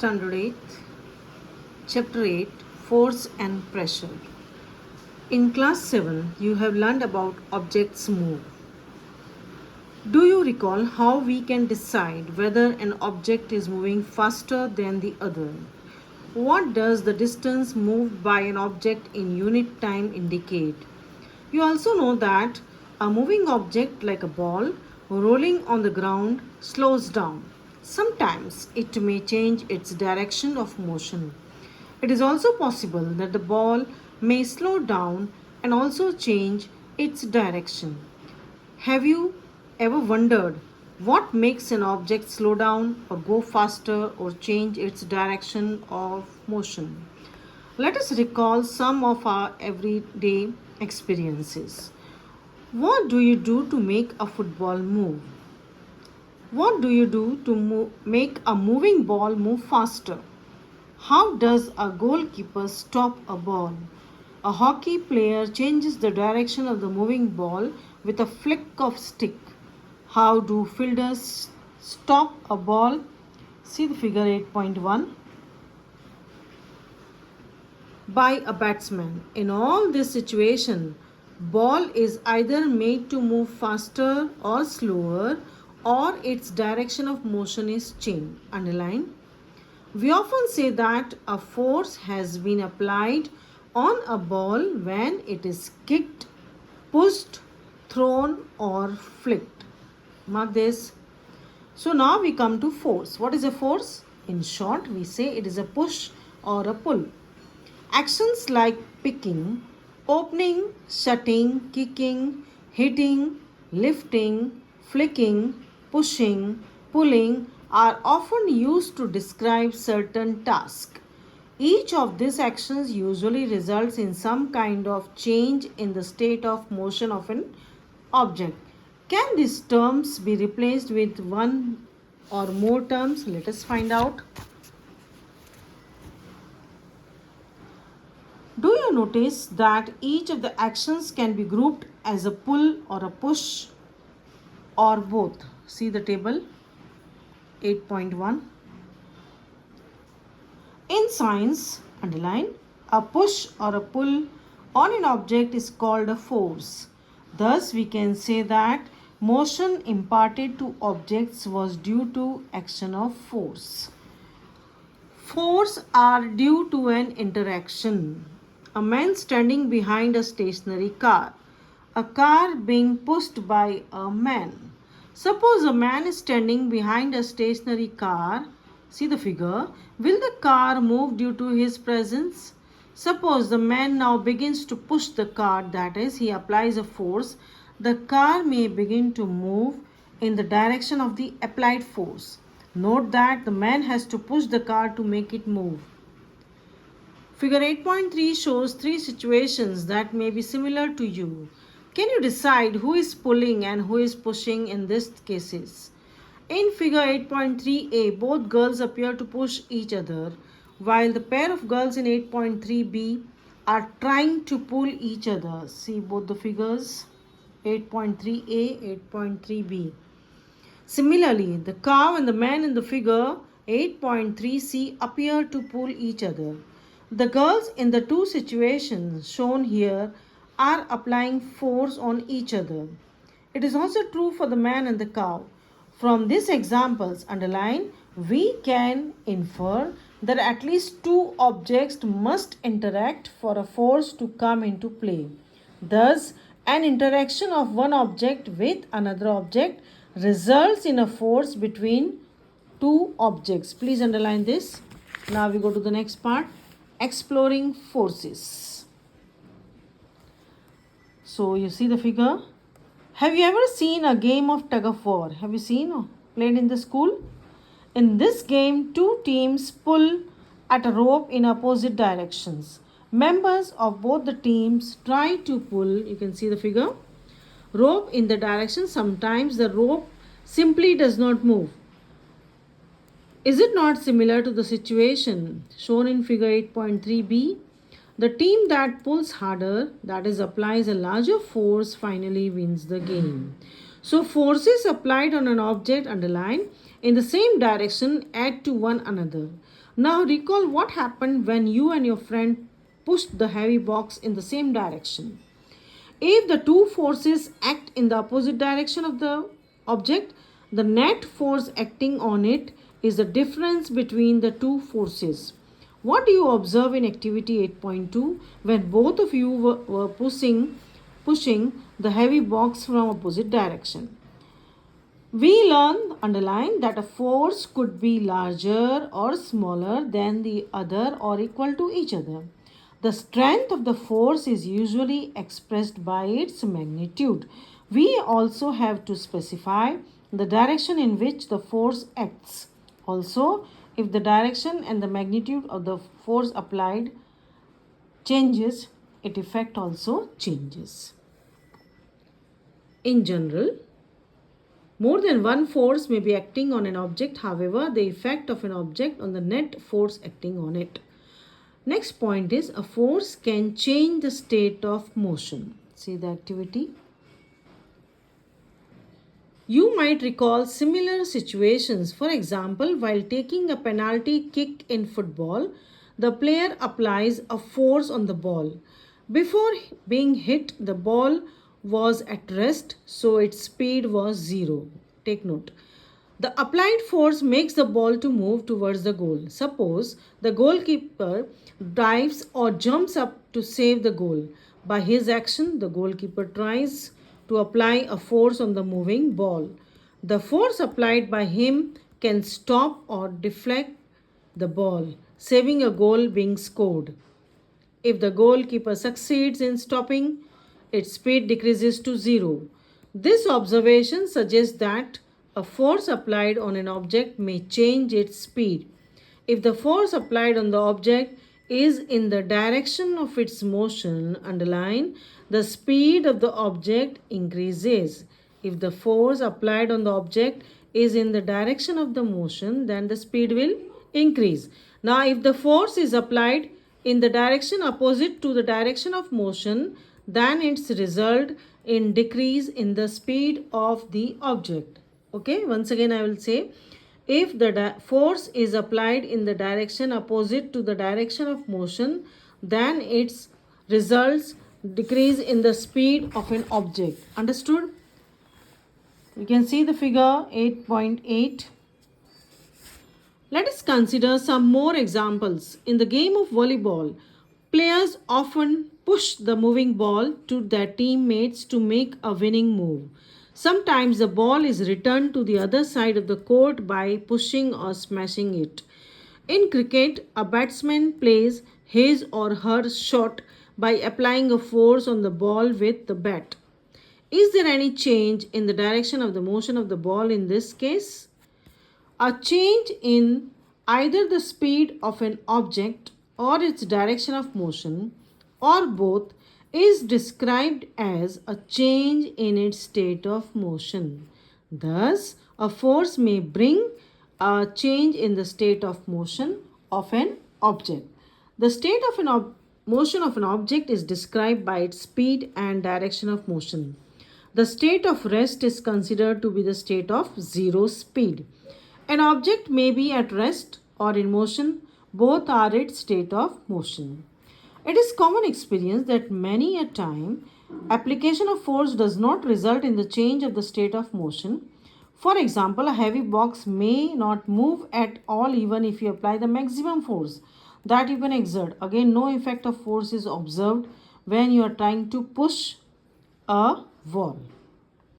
Standard 8, Chapter 8, Force and Pressure. In Class 7, you have learned about objects move. Do you recall how we can decide whether an object is moving faster than the other? What does the distance moved by an object in unit time indicate? You also know that a moving object like a ball rolling on the ground slows down. Sometimes it may change its direction of motion. It is also possible that the ball may slow down and also change its direction. Have you ever wondered what makes an object slow down or go faster or change its direction of motion? Let us recall some of our everyday experiences. What do you do to make a football move? What do you do to make a moving ball move faster? How does a goalkeeper stop a ball? A hockey player changes the direction of the moving ball with a flick of stick. How do fielders stop a ball? See the figure 8.1. By a batsman. In all this situation, ball is either made to move faster or slower, or its direction of motion is changed. Underline. We often say that a force has been applied on a ball when it is kicked, pushed, thrown or flicked. Mark this. So now we come to force. What is a force? In short, we say it is a push or a pull. Actions like picking, opening, shutting, kicking, hitting, lifting, flicking, pushing, pulling are often used to describe certain tasks. Each of these actions usually results in some kind of change in the state of motion of an object. Can these terms be replaced with one or more terms? Let us find out. Do you notice that each of the actions can be grouped as a pull or a push or both? See the table 8.1. In science, underline, a push or a pull on an object is called a force. Thus, we can say that motion imparted to objects was due to action of force. Force are due to an interaction. A man standing behind a stationary car. A car being pushed by a man. Suppose a man is standing behind a stationary car. See the figure. Will the car move due to his presence? Suppose the man now begins to push the car, that is, he applies a force. The car may begin to move in the direction of the applied force. Note that the man has to push the car to make it move. Figure 8.3 shows three situations that may be similar to you. Can you decide who is pulling and who is pushing in these cases? In figure 8.3a, both girls appear to push each other, while the pair of girls in 8.3b are trying to pull each other. See both the figures 8.3a, 8.3b. Similarly, the cow and the man in the figure 8.3c appear to pull each other. The girls in the two situations shown here are applying force on each other. It is also true for the man and the cow. From these examples, underline, we can infer that at least two objects must interact for a force to come into play. Thus, an interaction of one object with another object results in a force between two objects. Please underline this. Now we go to the next part. Exploring forces. So you see the figure. Have you ever seen a game of tug of war? Have you seen or played in the school? In this game, two teams pull at a rope in opposite directions. Members of both the teams try to pull, you can see the figure, rope in the direction. Sometimes the rope simply does not move. Is it not similar to the situation shown in figure 8.3b? The team that pulls harder, that is applies a larger force, finally wins the game. So forces applied on an object, underline, in the same direction add to one another. Now recall what happened when you and your friend pushed the heavy box in the same direction. If the two forces act in the opposite direction of the object, the net force acting on it is the difference between the two forces. What do you observe in activity 8.2 when both of you were pushing the heavy box from opposite direction? We learn, underline, that a force could be larger or smaller than the other or equal to each other. The strength of the force is usually expressed by its magnitude. We also have to specify the direction in which the force acts. Also, if the direction and the magnitude of the force applied changes, its effect also changes. In general, more than one force may be acting on an object, however, the effect of an object on the net force acting on it. Next point is a force can change the state of motion. See the activity. You might recall similar situations. For example, while taking a penalty kick in football, the player applies a force on the ball. Before being hit, the ball was at rest, so its speed was 0. Take note. The applied force makes the ball to move towards the goal. Suppose the goalkeeper dives or jumps up to save the goal. By his action, the goalkeeper tries to apply a force on the moving ball. The force applied by him can stop or deflect the ball, saving a goal being scored. If the goalkeeper succeeds in stopping, its speed decreases to 0. This observation suggests that a force applied on an object may change its speed. If the force applied on the object is in the direction of its motion, underline, the speed of the object increases. If the force applied on the object is in the direction of the motion, then the speed will increase. Now, if the force is applied in the direction opposite to the direction of motion, then its result in decrease in the speed of the object. Okay, once again I will say, if the force is applied in the direction opposite to the direction of motion, then its results decrease in the speed of an object. Understood? You can see the figure 8.8. Let us consider some more examples. In the game of volleyball, players often push the moving ball to their teammates to make a winning move. Sometimes the ball is returned to the other side of the court by pushing or smashing it. In cricket, a batsman plays his or her shot by applying a force on the ball with the bat. Is there any change in the direction of the motion of the ball in this case? A change in either the speed of an object or its direction of motion, or both, is described as a change in its state of motion. Thus, a force may bring a change in the state of motion of an object. The state of motion of an object is described by its speed and direction of motion. The state of rest is considered to be the state of zero speed. An object may be at rest or in motion, both are its state of motion. It is common experience that many a time application of force does not result in the change of the state of motion. For example, a heavy box may not move at all even if you apply the maximum force that you can exert. Again, no effect of force is observed when you are trying to push a wall.